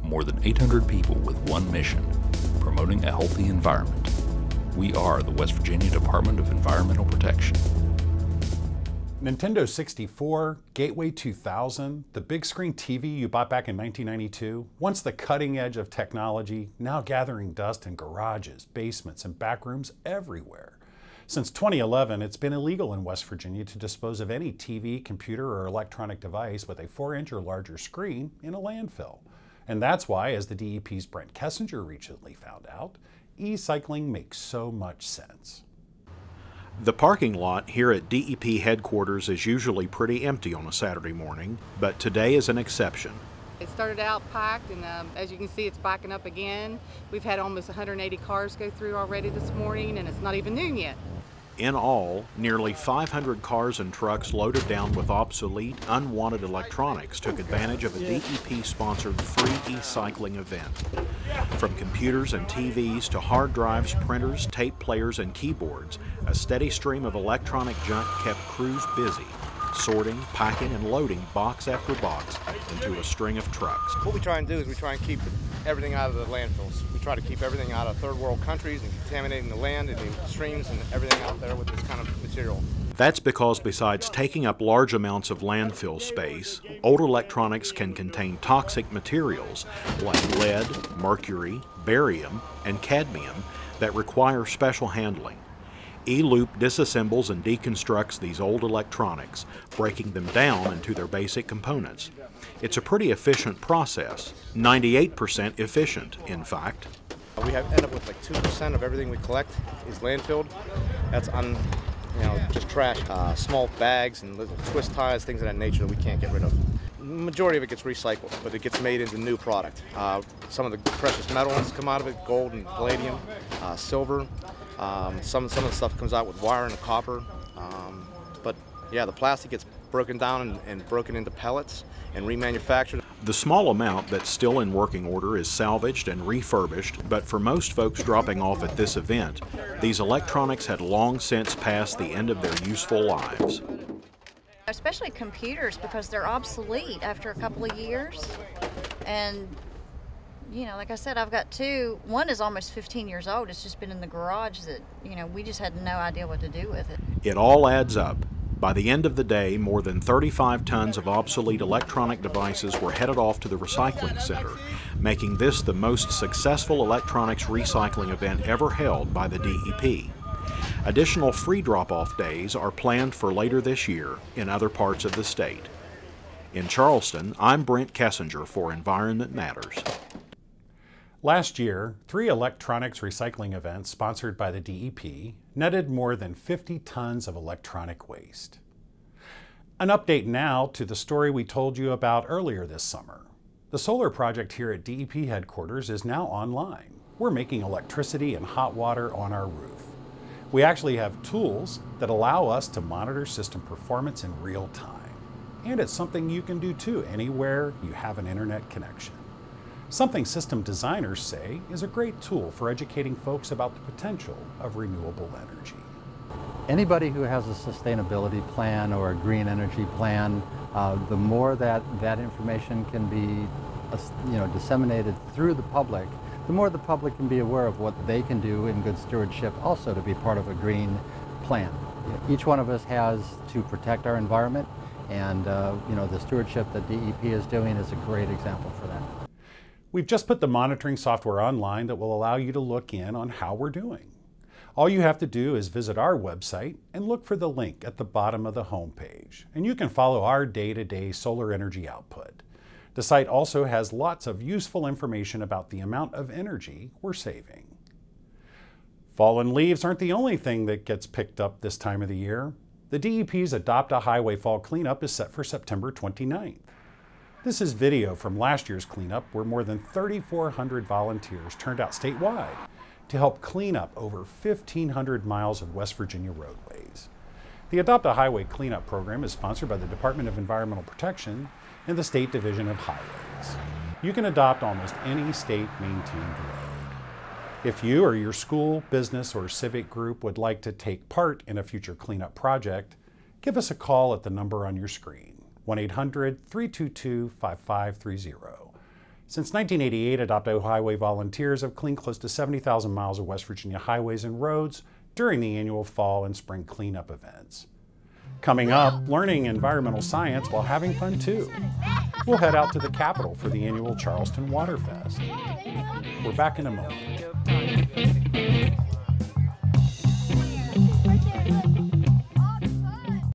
More than 800 people with one mission, promoting a healthy environment. We are the West Virginia Department of Environmental Protection. Nintendo 64, Gateway 2000, the big screen TV you bought back in 1992, once the cutting edge of technology, now gathering dust in garages, basements, and back rooms everywhere. Since 2011, it's been illegal in West Virginia to dispose of any TV, computer, or electronic device with a 4-inch or larger screen in a landfill. And that's why, as the DEP's Brent Kessinger recently found out, e-cycling makes so much sense. The parking lot here at DEP headquarters is usually pretty empty on a Saturday morning, but today is an exception. It started out packed, and as you can see, it's backing up again. We've had almost 180 cars go through already this morning, and it's not even noon yet. In all, nearly 500 cars and trucks loaded down with obsolete, unwanted electronics took advantage of a DEP-sponsored free e-cycling event. From computers and TVs to hard drives, printers, tape players, and keyboards, a steady stream of electronic junk kept crews busy, sorting, packing, and loading box after box into a string of trucks. What we try and do is we try and keep everything out of the landfills. We try to keep everything out of third world countries and contaminating the land and the streams and everything out there with this kind of material. That's because besides taking up large amounts of landfill space, old electronics can contain toxic materials like lead, mercury, barium, and cadmium that require special handling. eLoop disassembles and deconstructs these old electronics, breaking them down into their basic components. It's a pretty efficient process, 98% efficient, in fact. We end up with like 2% of everything we collect is landfilled. That's just trash, small bags and little twist ties, things of that nature that we can't get rid of. The majority of it gets recycled, but it gets made into new product. Some of the precious metals come out of it, gold and palladium, silver. Some of the stuff comes out with wire and copper. But yeah, the plastic gets broken down and broken into pellets and remanufactured. The small amount that's still in working order is salvaged and refurbished, but for most folks dropping off at this event, these electronics had long since passed the end of their useful lives. Especially computers, because they're obsolete after a couple of years. And like I said, I've got two. One is almost 15 years old. It's just been in the garage that, we just had no idea what to do with it. It all adds up. By the end of the day, more than 35 tons of obsolete electronic devices were headed off to the recycling center, making this the most successful electronics recycling event ever held by the DEP. Additional free drop-off days are planned for later this year in other parts of the state. In Charleston, I'm Brent Kessinger for Environment Matters. Last year, 3 electronics recycling events sponsored by the DEP netted more than 50 tons of electronic waste. An update now to the story we told you about earlier this summer. The solar project here at DEP headquarters is now online. We're making electricity and hot water on our roof. We actually have tools that allow us to monitor system performance in real time. And it's something you can do too anywhere you have an internet connection. Something system designers say is a great tool for educating folks about the potential of renewable energy. Anybody who has a sustainability plan or a green energy plan, the more that information can be disseminated through the public, the more the public can be aware of what they can do in good stewardship also to be part of a green plan. Each one of us has to protect our environment, and the stewardship that DEP is doing is a great example for that. We've just put the monitoring software online that will allow you to look in on how we're doing. All you have to do is visit our website and look for the link at the bottom of the homepage, and you can follow our day-to-day solar energy output. The site also has lots of useful information about the amount of energy we're saving. Fallen leaves aren't the only thing that gets picked up this time of the year. The DEP's Adopt a Highway Fall Cleanup is set for September 29th. This is video from last year's cleanup where more than 3,400 volunteers turned out statewide to help clean up over 1,500 miles of West Virginia roadways. The Adopt a Highway Cleanup program is sponsored by the Department of Environmental Protection and the State Division of Highways. You can adopt almost any state-maintained road. If you or your school, business, or civic group would like to take part in a future cleanup project, give us a call at the number on your screen, 1-800-322-5530. Since 1988, Adopt a Highway volunteers have cleaned close to 70,000 miles of West Virginia highways and roads during the annual fall and spring cleanup events. Coming up, learning environmental science while having fun too. We'll head out to the Capitol for the annual Charleston Water Fest. We're back in a moment.